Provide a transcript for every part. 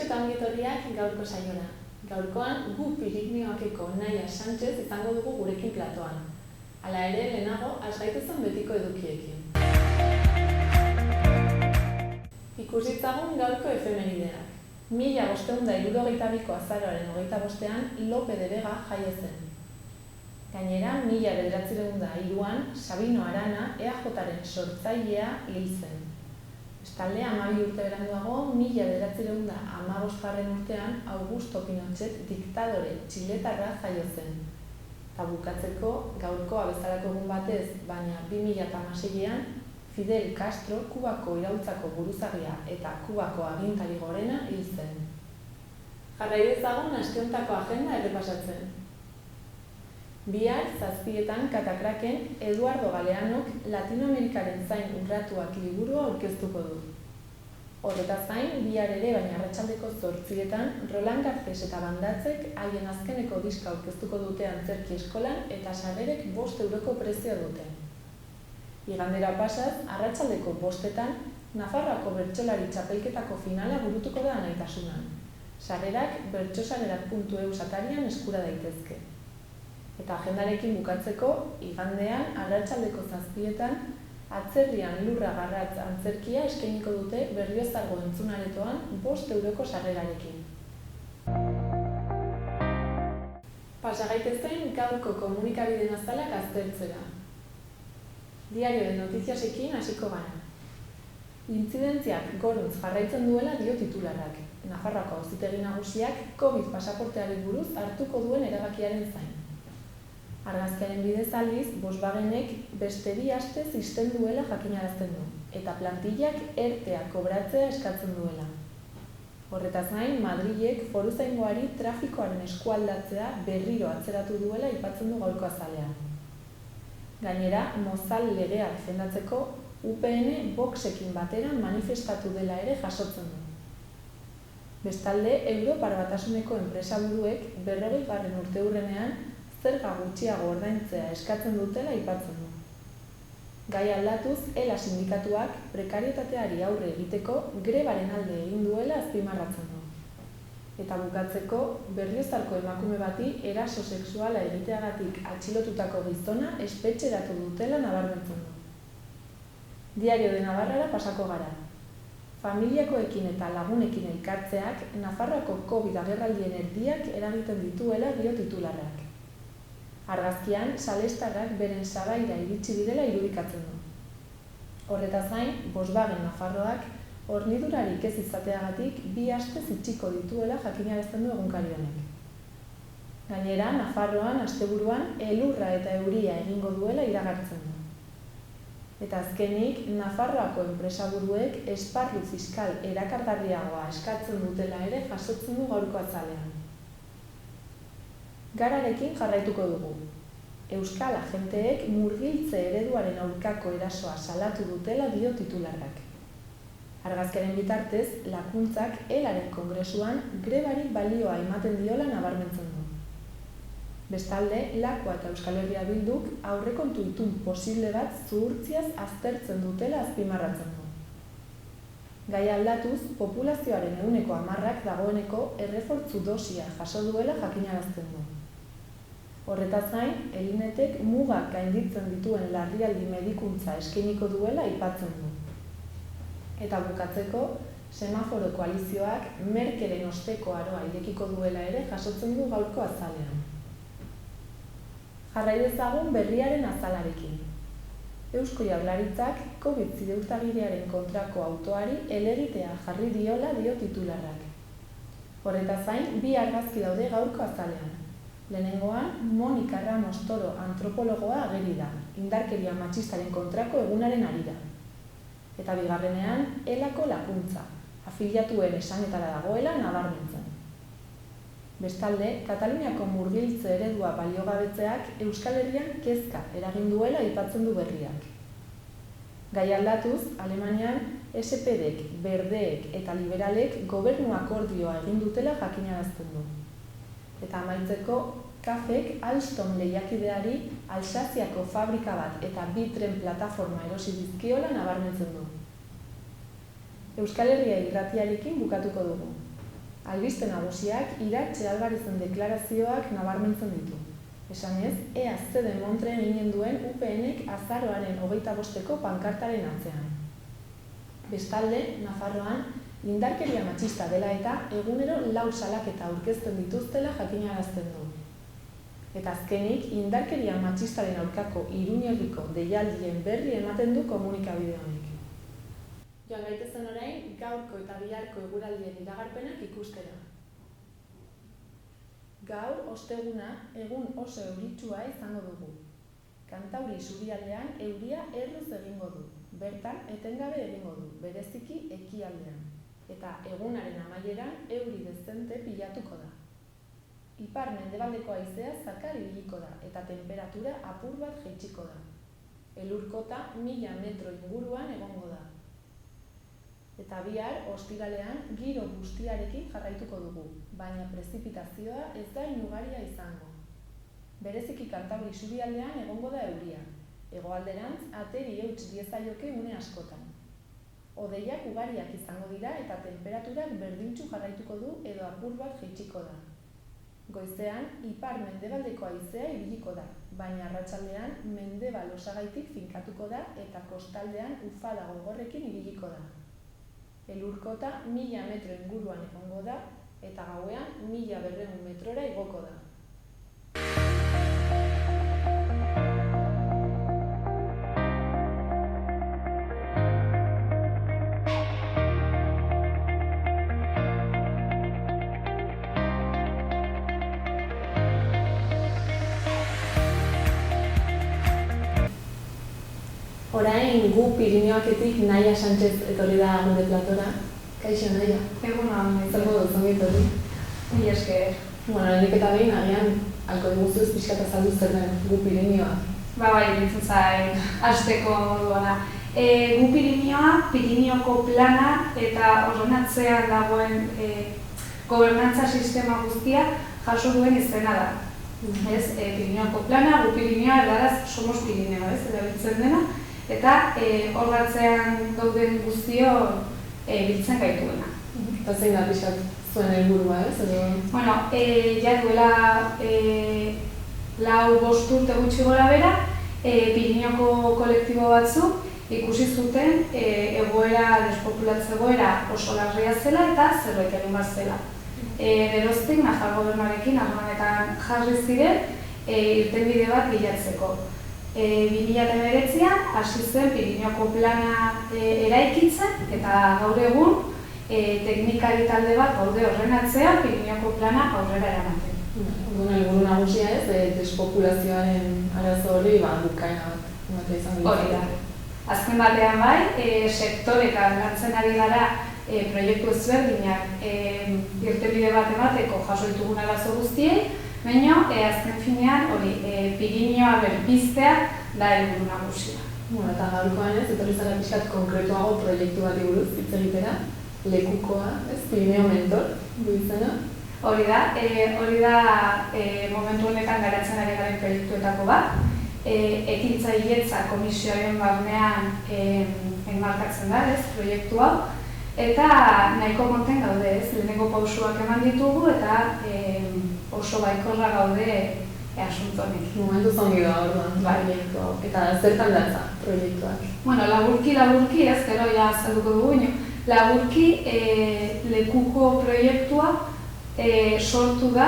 eta ongi etorriak gaurko saiora. Gaurkoan gu Pirinioakeko Naia Sánchez izango dugu gurekin platoan. Hala ere, lehenago, has gaitezen betiko edukiekin. Ikus ditzagun gaurko efemerideak. 1572ko azaroaren 25ean Lope de Vega jaio zen. Gainera, 1903an Sabino Arana EAJaren sortzailea hil zen. Bestalde, 12 urte beranduago, 1915 urtean Augusto Pinochet diktadore txiletarra jaio zen. Eta bukatzeko, gaurkoa bezalako egun batez, baina 2016an, Fidel Castro Kubako iraultzako buruzagia eta Kubako agintari gorena hil zen. Jarrai dezagun aste hontako agenda errepasatzen. Bihar, 7:00 Katakraken, Eduardo Galeanok Latinoamerikaren zain urratuak liburua aurkeztuko du. Horretaz gain, bihar ere, baina arratsaldeko 8:00, Roland Garces eta Bandatzek haien azkeneko diska aurkeztuko dute antzerki eskolan eta sarrerek 5 euroko prezioa dute. Igandera pasaz, arratsaldeko 5:00, Nafarroako bertsolari txapelketako finala burutuko da Anaitasunan. Sarrerak bertsosarerak.eus atarian eskura daitezke. Eta agendarekin bukatzeko, igandean, arratsaldeko 7:00, atzerrian lurra garratz antzerkia eskainiko dute Berriozargo entzunaretoan 5 euroko sarrerarekin. Pasa gaitezen gaurko komunikabideen azalak aztertzera. Diario de Noticiasekin hasiko gara. Intzidentziak goruntz jarraitzen duela dio titularrak. Nafarroako Auzitegi Nagusiak COVID pasaporteari buruz hartuko duen erabakiaren zain. Argazkiaren bidez aldiz, Volkswagenek beste 2 astez ixten duela jakinarazten du, eta plantillak ERTEa kobratzea eskatzen duela. Horretaz gain, Madrilek foruzaingoari trafikoaren eskualdatzea berriro atzeratu duela aipatzen du gaurko azalean. Gainera, Mozal legea defendatzeko UPN Voxekin batera manifestatu dela ere jasotzen du. Bestalde, Europar Batasuneko enpresaburuek 40. urteurrenean zerga gutxiago ordaintzea eskatzen dutela aipatzen du. Gai aldatuz, ELA sindikatuak prekarietateari aurre egiteko grebaren alde egin duela azpimarratzen du. Eta bukatzeko, Berriozarko emakume bati eraso sexuala egiteagatik atxilotutako gizona espetxeratu dutela nabarmentzen du. Diario de Navarrara pasako gara. Familiakoekin eta lagunekin elkartzeak Nafarroako COVID agerraldien erdiak eragiten dituela dio titularrak. Argazkian, salestarrak beren sabaira iritsi direla irudikatzen du. Horretaz gain, Volkswagen Nafarroak hornidurarik ez izateagatik 2 astez itxiko dituela jakinarazten du egunkari honek. Gainera, Nafarroan asteburuan elurra eta euria egingo duela iragartzen du. Eta azkenik, Nafarroako enpresaburuek esparru fiskal erakargarriagoa eskatzen dutela ere jasotzen du gaurko azalean. Gararekin jarraituko dugu. Euskal agenteek murgiltze ereduaren aurkako erasoa salatu dutela dio titularrak. Argazkiaren bitartez, lakuntzak ELAren kongresuan grebari balioa ematen diola nabarmentzen du. Bestalde, Lakua eta Euskal Herria Bilduk aurrekontu itun posible bat zuhurtziaz aztertzen dutela azpimarratzen du. Gai aldatuz, populazioaren 10% dagoeneko errefortzu dosia jaso duela jakinarazten du. Horretaz gain, Elinetek mugak gainditzen dituen larrialdi medikuntza eskainiko duela aipatzen du. Eta bukatzeko, semaforo koalizioak Merkelen osteko aroa irekiko duela ere jasotzen du gaurko azalean. Jarrai dezagun berriaren azalarekin. Eusko Jaurlaritzak COVID ziurtagiriaren kontrako autoari helegitea jarri diola dio titularrak. Horretaz gain, 2 argazki daude gaurko azalean. Lehenengoan, Monika Ramos Toro antropologoa ageri da, indarkeria matxistaren kontrako egunaren harira. Eta bigarrenean, ELAko lakuntza, afiliatuen esanetara dagoela nabarmentzen. Bestalde, Kataluniako murgiltze eredua baliogabetzeak Euskal Herrian kezka eragin duela aipatzen du berriak. Gai aldatuz, Alemanian, SPDek, Berdeek eta Liberalek gobernu akordioa egin dutela jakinarazten du. Eta amaitzeko, KAFek Alstom lehiakideari Alsaziako fabrika bat eta 2 tren plataforma erosi dizkiola nabarmentzen du. Euskal Herria irratiarekin bukatuko dugu. Albiste nagusiak Iratxe Albarezen deklarazioak nabarmentzen ditu. Esanez, ea ze demontre eginen duen UPNek azaroaren 25ko pankartaren atzean. Bestalde, Nafarroan, indarkeria matxista dela eta egunero 4 salaketa aurkezten dituztela jakinarazten du. Eta azkenik, indarkeria matxistaren aurkako Iruñerriko deialdien berri ematen du komunikabide honek. Joan gaitezen orain, gaurko eta biharko eguraldien iragarpenak ikustera. Gaur, osteguna, egun oso euritsua izango dugu. Kantauri isurialdean euria erruz egingo du. Bertan, etengabe egingo du, bereziki ekialdean. Eta egunaren amaieran euri dezente pilatuko da. Ipar-mendebaldeko haizea zakar ibiliko da eta temperatura apur bat jaitsiko da. Elurkota 1000 metro inguruan egongo da. Eta bihar, ostiralean, giro bustiarekin jarraituko dugu, baina prezipitazioa ez da inugaria izango. Bereziki Kantauri isurialdean egongo da euria. Hegoalderantz, ateri euts diezaioke une askotan. Hodeiak ugariak izango dira eta temperaturak berdintsu jarraituko du edo apur bat jaitsiko da. Goizean, ipar-mendebaldeko haizea ibiliko da, baina arratsaldean mendebal osagaitik finkatuko da eta kostaldean ufada gogorrekin ibiliko da. Elurkota 1000 metro inguruan egongo da eta gauean 1200 metrora igoko da. Orain gu Pirinioaketik Naia Sánchez etorri da gure platora. Kaixo, Naia. Egun hon. Zer modu, zongi etorri? Mila esker. Bueno, nik eta behin, agian, alko diguzuz pixka eta zaldu zer den gu Pirinioa. Bai, bintzen zain, hasteko moduana. Gu Pirinioa, Pirinioko plana eta ordenatzean dagoen gobernantza sistema guztia jaso duen izena da. Pirinioko plana, gu Pirinioa, erdaraz, somos Pirineo, erabiltzen dena. Eta hor batzean gauden guztio biltzen gaituena. Eta zein da pixat zuen helburua, ez? Bueno, ja duela 4-5 urte gutxi gora bera, Pirinioko kolektibo batzuk ikusi zuten egoera, despopulatze egoera oso larria zela eta zerbait egin bat zela. Geroztik, Nafar gobernuarekin harremanetan jarri ziren irtenbide bat bilatzeko. 2019an hasi zen Pirinioko plana eraikitzen eta gaur egun teknikari talde bat gaude ordenatzea Pirinioko plana aurrera eramaten. Helburu nagusia ez, despopulazioaren arazo hori bukaera bat izango dira. Hori da. Azken batean bai, sektoretan lantzen ari gara proiektu ezberdinak irtenbide bat emateko jaso ditugun arazo guztiei, baina azken finean hori Pirinioa berpiztea da helburu nagusia. Eta gaurkoan ez, etorri zara pixkat konkretuago proiektu bati buruz hitz egitera, lekukoa, ez, Pirineo Mentor du izena. Hori da momentu honetan garatzen ari garen proiektuetako bat. Ekintzailetza komisioaren barnean enmarkatzen da, ez, proiektu hau. Eta nahiko konten gaude, ez, lehenengo pausuak eman ditugu eta oso baikorra gaude asunto honek. Momentu zongi da orduan proiektu hau. Eta zertan datza proiektuak? Bueno, laburki, ez gero ja azalduko dugu, laburki lekuko proiektua sortu da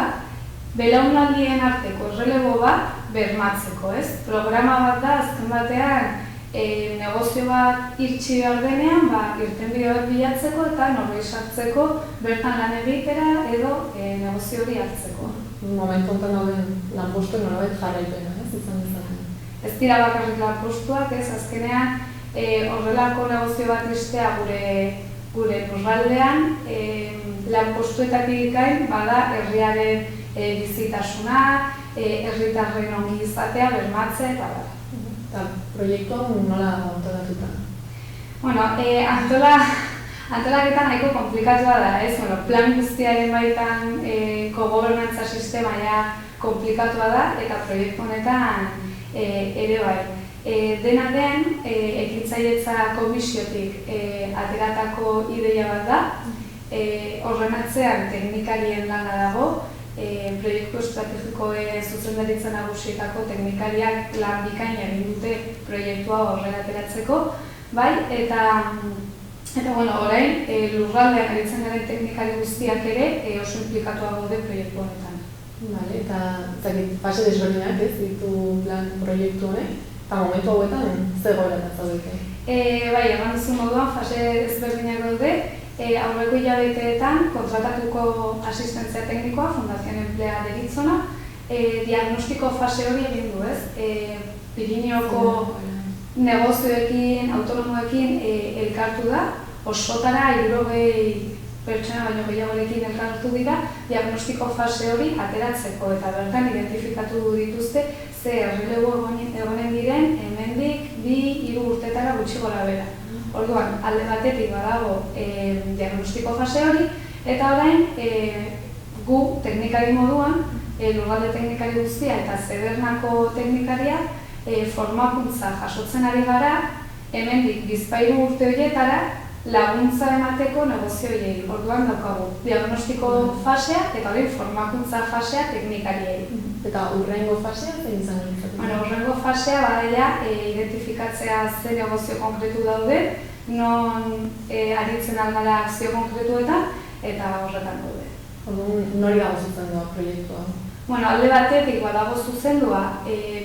belaunaldien arteko errelebo bat bermatzeko, ez? Programa bat da, azken batean, negozio bat irtsi behar denean, irtenbide bat bilatzeko eta norbait sartzeko bertan lan egitera edo negozio hori hartzeko. Momentu honetan dauden lanpostuen nolabait jarraipena, ez izan dezaten? Ez dira bakarrik lanpostuak, ez azkenean horrelako negozio bat istea gure lurraldean lanpostuetatik gain bada herriaren bizitasuna, herritarren ongi izatea, bermatzea eta bada. Eta proiektu hau nola antolatuta? Bueno, antolaketa nahiko komplikatua da, ez? Bueno, plan guztiaren baitan kogobernantza sistema ja komplikatua da eta proiektu honetan ere bai. Dena den, ekintzailetza komisiotik ateratako ideia bat da, Horren atzean teknikarien lana dago, proiektu estrategikoen zuzendaritza nagusietako teknikariak lan bikaina egin dute proiektua horrela ateratzeko, bai, eta orain lurraldean aritzen garen teknikari guztiak ere oso inplikatua gaude proiektu honetan. Vale, eta fase desberdinak ez ditu plan proiektu honek, eta momentu hauetan zegoela eta zaudete? Bai, eman duzu moduan fase desberdinak gaude, aurreko hilabeteetan kontratatuko asistentzia teknikoa, Fundación Emplea deritzona, diagnostiko fase hori egin du, ez? Pirineoko negozioekin, autonomoekin elkartu da, osotara 60 pertsona baino gehiagorekin elkartu dira, diagnostiko fase hori ateratzeko eta bertan identifikatu dituzte ze errelebo egonen diren hemendik 2-3 urtetara gutxi gorabehera. Orduan, alde batetik badago diagnostiko fase hori, eta orain gu teknikari moduan, lurralde teknikari guztia eta Zedernako teknikaria formakuntza jasotzen ari gara, hemendik 2-3 urte horietara laguntza emateko negozioiei. Orduan daukagu diagnostiko fasea eta hori formakuntza fasea teknikariei. Eta hurrengo fasea zein izango litzateke? Hurrengo fasea badaia identifikatzea ze negozio konkretu daude, non aritzen aldara akzio konkretuetan eta horretan daude. Orduan, nori dago zuzendua proiektua? Alde batetik badago zuzendua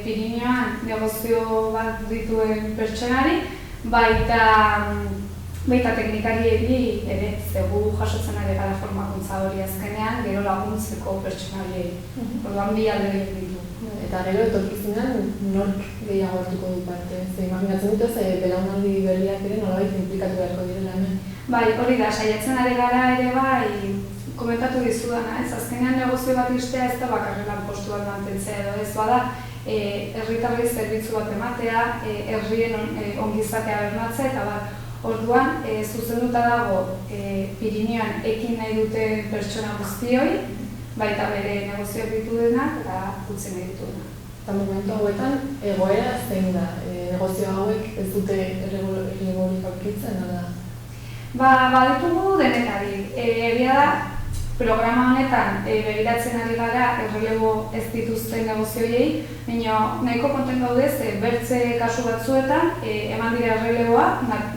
Pirineoan negozio bat dituen pertsonari, baita teknikariei ere, zegu jasotzen ari gara formakuntza hori azkenean, gero laguntzeko pertsonariei. Orduan bi alde ditu. Eta gero etorkizunean nork gehiago hartuko du parte? Ze imaginatzen dute, ze belaunaldi berriak ere nolabait inplikatu beharko direla hemen? Bai, hori da, saiatzen ari gara ere bai, komentatu dizudana, ez azkenean negozio bat istea ez da bakarrik lanpostu bat mantentzea edo ez bada, herritarrei zerbitzu bat ematea, herrien ongizatea bermatzea eta bat. Orduan, zuzenduta dago Pirineoan ekin nahi duten pertsona guztioi, baita bere negozioak ditu denak eta utzi nahi ditu denak. Eta momentu hauetan, egoera zein da? Negozio hauek ez dute erregorik aurkitzen, da? Baditugu denetarik. Egia da, programa honetan begiratzen ari gara errelebo ez dituzten negozioiei, baina nahiko konten gaudez, bertze kasu batzuetan eman dira erreleboa,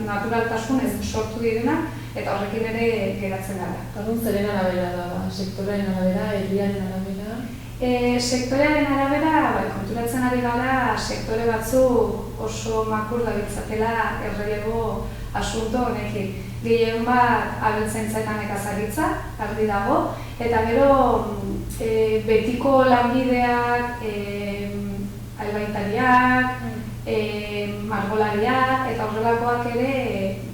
naturaltasunez sortu direnak, eta horrekin ere geratzen gara. Orduan, zeren arabera da? Sektorearen arabera, herriaren arabera? Sektorearen arabera, konturatzen ari gara, sektore batzu oso makur dabiltzatela errelebo asunto honekin. Gehien bat abeltzaintza nekazaritza, argi dago, eta gero betiko lanbideak, albaitariak, margolariak eta horrelakoak ere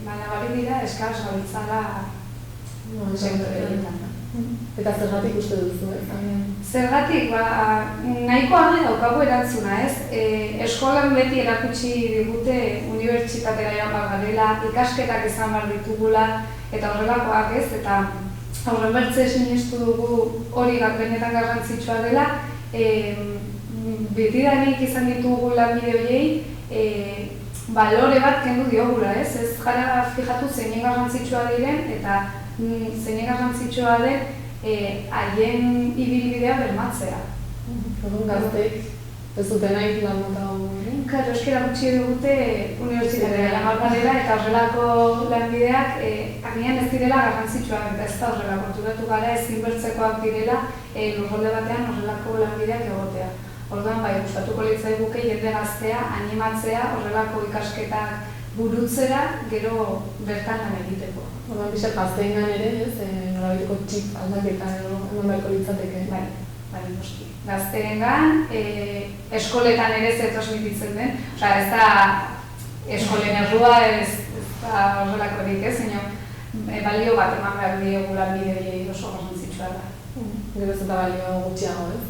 nabari dira eskaz gabiltzala sektoreetan. Eta zergatik uste duzu, Zergatik, nahiko argi daukagu erantzuna, ez? Eskolan beti erakutsi digute unibertsitatera joan behar garela, ikasketak izan behar ditugula eta horrelakoak, ez? Eta horren bertze sinistu dugu hori benetan garrantzitsua dela, betidanik izan ditugu lanbide horiei balore bat kendu diogula, ez? Ez jara fijatu zeinen garrantzitsua diren eta zeinen garrantzitsua den haien ibilbidea bermatzea. Orduan gazteek ez dute nahi lan mota hori? Claro, eskera gutxi dugute unibertsitatera joan garela eta horrelako lanbideak agian ez direla garrantzitsuak eta ez da horrela konturatu gara ezinbertzekoak direla lurralde batean horrelako lanbideak egotea. Orduan bai, gustatuko litzaiguke jende gaztea, animatzea horrelako ikasketak burutzera gero bertan lan egiteko. Orduan pixat gazteengan ere, nolabiteko txip aldaketa eman beharko litzateke. Bai, noski. Gazteengan, eskoletan ere zer transmititzen den. Osea, ez da eskolen errua ez da horrelakorik, balio bat eman behar diogu lanbide oso garrantzitsua da. Gero ez eta balio gutxiago, ez?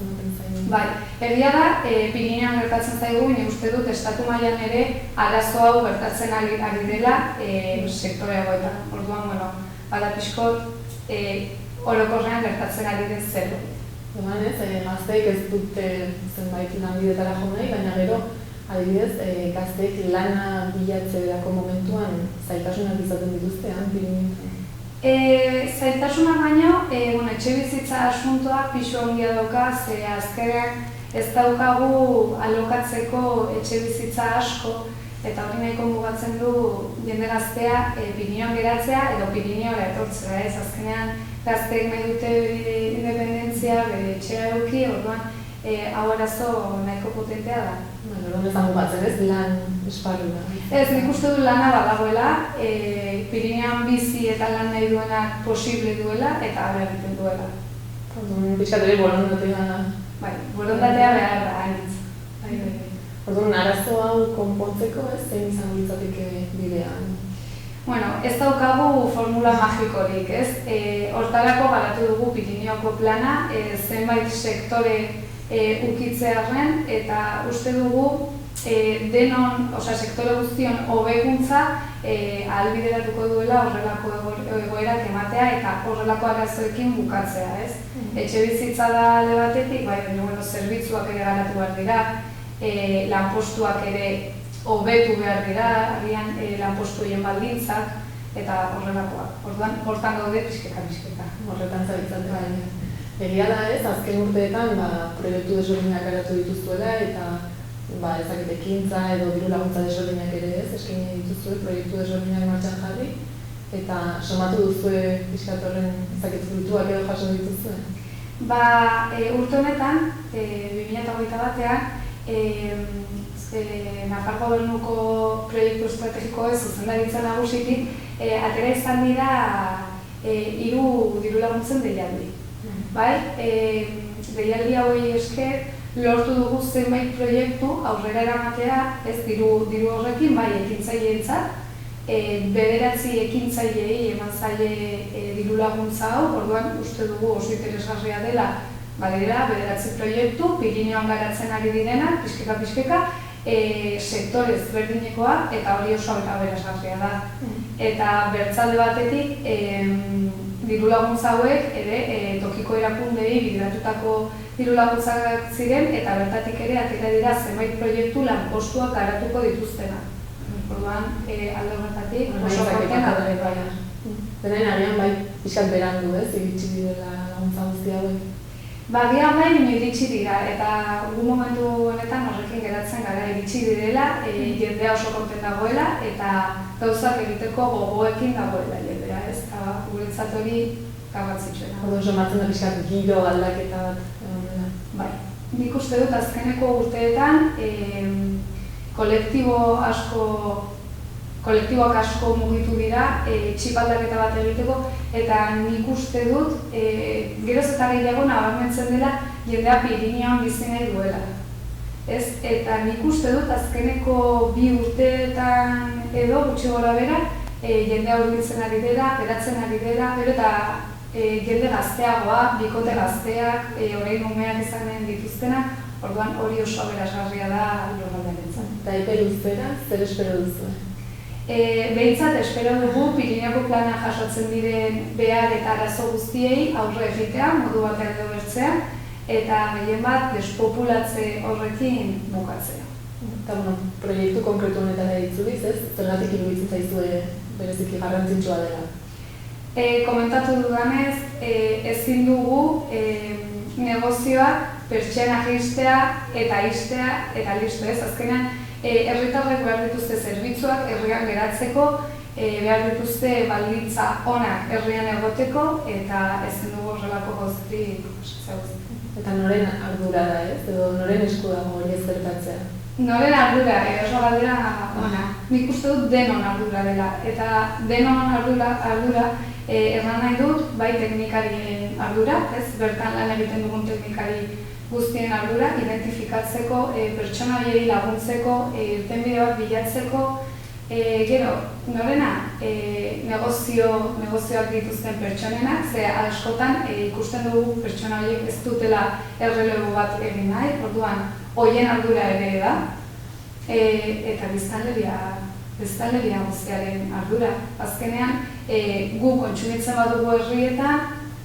Bai, egia da, Pirineoan gertatzen zaigu, uste dut estatu mailan ere arazo hau gertatzen ari dela sektore hauetan. Orduan, bada pixkot, orokorrean gertatzen ari den zer. Orduan ez, gazteek ez dute zenbait lanbidetara jo nahi, baina gero, adibidez, gazteek lana bilatzeerako momentuan zailtasunak izaten dituztean, Pirineoan. Zailtasuna baino, etxe bizitza asuntoa pixu handia dauka, ze azkenean ez daukagu alokatzeko etxe bizitza asko, eta hori nahiko mugatzen du jende gaztea Pirinioan geratzea edo Pirinioara etortzea, ez azkenean gazteek nahi dute independentzia, bere etxea eduki, orduan hau arazo nahiko potentea da. Orduan ez da mugatzen, ez? Lan esparrua. Ez, nik uste du lana badagoela, Pirinioan bizi eta lan nahi duenak posible duela eta abea egiten duela. Orduan, pixkat hori borondatea da. Bai, borondatea behar da, hainitz. Orduan, arazo hau konpontzeko, ez? Zein izango litzateke bidean? Bueno, ez daukagu formula magikorik, ez? Hortarako garatu dugu Pirineoko plana, zenbait sektore ukitzearen, eta uste dugu denon, sektore guztion hobekuntza ahalbideratuko duela horrelako egoerak ematea eta horrelako arazoekin bukatzea, ez? Etxe bizitza da alde batetik, baina zerbitzuak ere garatu behar dira, lanpostuak ere hobetu behar dira, agian lanpostuien baldintzak eta horrelakoak. Orduan, hortan gaude pixkeka. Horretan zabiltzate baina. Egia da ez, azken urteetan proiektu desberdinak garatu dituzuela eta ezakit ekintza edo diru laguntza desberdinak ere ez, eskaini dituzue proiektu desberdinak martxan jarri eta somatu duzue pixkat horren ezakit fruituak edo jaso dituzue? Urte honetan, 2021 batean, Nafar Gobernuko proiektu estrategikoa zuzendaritza nagusitik atera izan dira 3 diru laguntzen deialdi. Deialdi hauei esker lortu dugu zenbait proiektu aurrera eramatea, ez diru horrekin, ekintzaileentzat, 9 ekintzaileei eman zaie diru laguntza hau, orduan uste dugu oso interesgarria dela, badira 9 proiektu, Pirineoan garatzen ari direnak, pixkeka, sektore ezberdinekoa eta hori oso aberazgarria da. Eta bertzalde batetik, diru laguntza hauek ere tokiko erakundei bideratutako diru laguntzak ziren eta bertatik ere atera dira zenbait proiektu lanpostuak garatuko dituztenak. Orduan, alde horretatik oso potena da. Denain agian pixkat berandu ez, iritsi direla laguntza guzti hauek? Agian baino iritsi dira eta gu momentu honetan horrekin geratzen gara iritsi direla, jendea oso konten dagoela eta gauzak egiteko gogoekin dagoela jendea, ez? Guretzat hori gabatzitsuena. Orduan somatzen da pixkat giro aldaketa bat egon dela? Bai. Nik uste dut azkeneko urteetan kolektiboak asko mugitu dira txipaldaketa bat egiteko eta nik uste dut geroz eta gehiago nabarmentzen dela jendea Pirineoan bizi nahi duela. Eta nik uste dut azkeneko 2 urteetan edo gutxi gora bera jendea hurbiltzen ari dela, geratzen ari dela, gero eta jende gazteagoa, bikote gazteak, orain umeak izanen dituztenak, orduan hori oso aberazgarria da lurraldearentzat. Eta epe luzera, zer espero duzu? Behintzat espero dugu Pirineoko plana jasotzen diren behar eta arazo guztiei aurre egitea, modu batean edo bertzea, eta gehien bat despopulatze horrekin bukatzea. Eta proiektu konkretu honetara ditzuliz, ez? Zergatik iruditzen zaizue bereziki garrantzitsua dela? Komentatu dudanez, ezin dugu negozioak pertsiana jaistea eta listo ez. Azkenean, herritarrek behar dituzte zerbitzuak herrian geratzeko, behar dituzte baldintza onak herrian egoteko eta ezin dugu horrelako gauzatik zautzen. Eta noren ardura da ez? Edo noren esku dago hori ez gertatzea? Noren ardura, oso galdera ona. Nik uste dut denon ardura dela. Eta denon ardura erran nahi dut, bai teknikarien ardura, ez? Bertan lan egiten dugun teknikari guztien ardura, identifikatzeko, pertsona horiei laguntzeko, irtenbide bat bilatzeko, gero, norena, negozioak dituzten pertsonenak, ze askotan ikusten dugu pertsona horiek ez dutela errelebo bat egin nahi, orduan, horien ardura ere da, eta biztanleria guztiaren ardura. Azkenean, gu kontsumitzen badugu herrietan,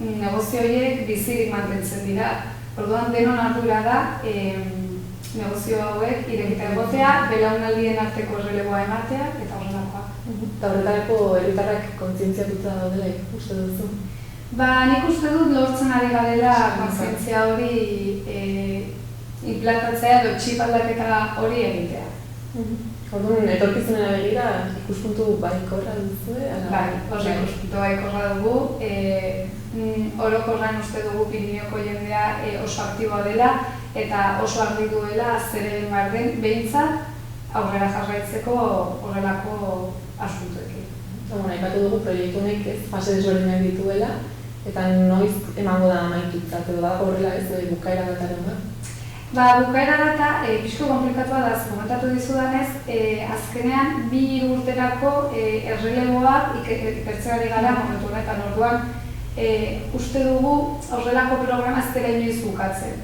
negozio horiek bizirik mantentzen dira. Orduan denon ardura da negozio hauek irekita egotea, belaunaldien arteko erreleboa ematea eta horrelakoa. Eta horretarako herritarrak kontzientziatuta daudela uste duzu? Nik uste dut lortzen ari garela kontzientzia hori implantatzea edo txip aldaketa hori egitea. Orduan, etorkizunera begira ikuspuntu baikorra duzue? Bai, oso ikuspuntu baikorra dugu. Orokorran uste dugu Pirineoko jendea oso aktiboa dela eta oso argi duela zer egin behar den behintzat aurrera jarraitzeko horrelako asuntoekin. Aipatu dugu proiektu honek fase desberdinak dituela eta noiz emango da amaitutzat edo da horrela ez bukaera dataren da? Bukaera data pixko konplikatua da, komentatu dizudanez, azkenean 2 urterako erreleboa ikertzeari gara momentu honetan orduan uste dugu horrelako programa ez dela inoiz bukatzen.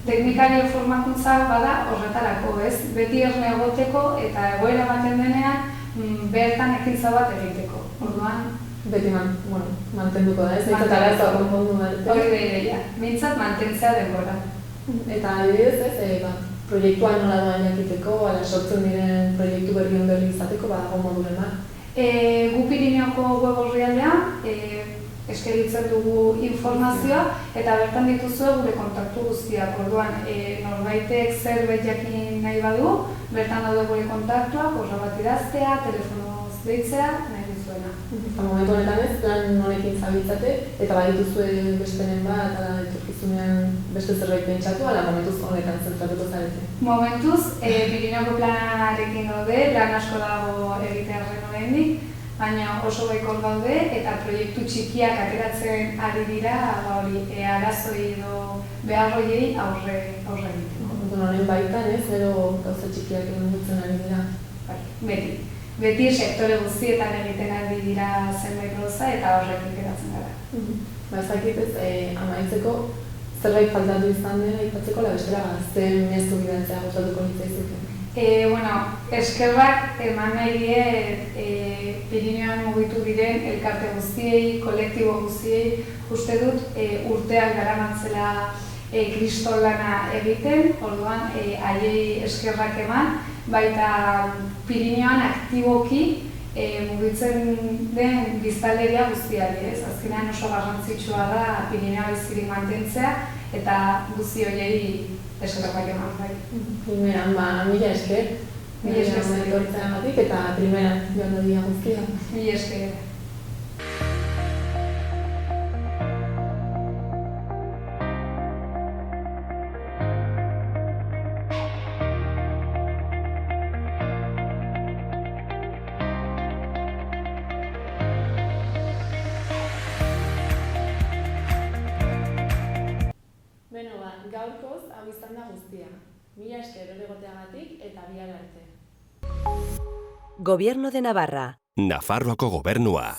Teknikario formakuntza bada horretarako, ez? Beti erne egoteko eta egoera ematen denean bertan ekintza bat egiteko. Orduan, beti mantenduko da, ez? Mintzat arazoa konpondu arte. Hori da ideia, mintzat mantentzea denbora. Eta adibidez, proiektua nola doan jakiteko, sortzen diren proiektu berri berri izateko badago moduren bat? Gu Pirineoko web orrialdean eskeritzen dugu informazioa eta bertan dituzue gure kontaktu guztiak. Orduan, norbaitek zerbait jakin nahi badu, bertan daude gure kontaktuak, horra bat idaztea, telefonoz deitzea, nahi duzuena. Momentu honetan ez, plan honekin zabiltzate, eta badituzue bestenen bat, ala etorkizunean beste zerbait pentsatu, ala momentuz honetan zentratuko zarete? Momentuz, Pirineoko planarekin gaude, lan asko dago egitearren oraindik, baina oso baikor gaude eta proiektu txikiak ateratzen ari dira, arazoi edo beharroiei aurre egiteko. Honen baitan ez, edo gauza txikiak egongutzen ari dira? Beti. Beti sektore guztietan egiten ari dira zenbait gauza eta horrekin geratzen gara. Ezakit ez, amaitzeko zerbait faltatu izan dena aipatzeko bestela gazten mezu bidaltzea gustatuko litzaizuke. Eskerrak eman nahi diet Pirineoan mugitu diren elkarte guztiei, kolektibo guztiei, uste dut urteak garamatzela kriston lana egiten, orduan haiei eskerrak eman, baita Pirineoan aktiboki mugitzen den biztanleria guztiari, ez? Azkenean oso garrantzitsua da Pirinea bizirik mantentzea eta guzti horiei eskerrak eman bai. Primeran, mila esker. Mila esker zaitortzagatik eta primeran joan da dia guztia. Mila esker. Gaurkoz, hau izan da guztia. Mila esker hori egoteagatik eta bihar arte. Gobierno de Navarra. Nafarroako gobernua.